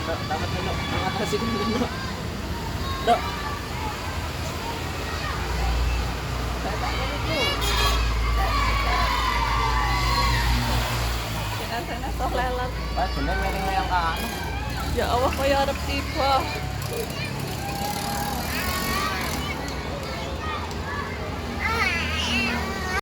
Dok, dapat dulu. Makasih dulu. Dok. Sana sok lelet. Bener yang anu. Ya Allah, kaya arep tiba.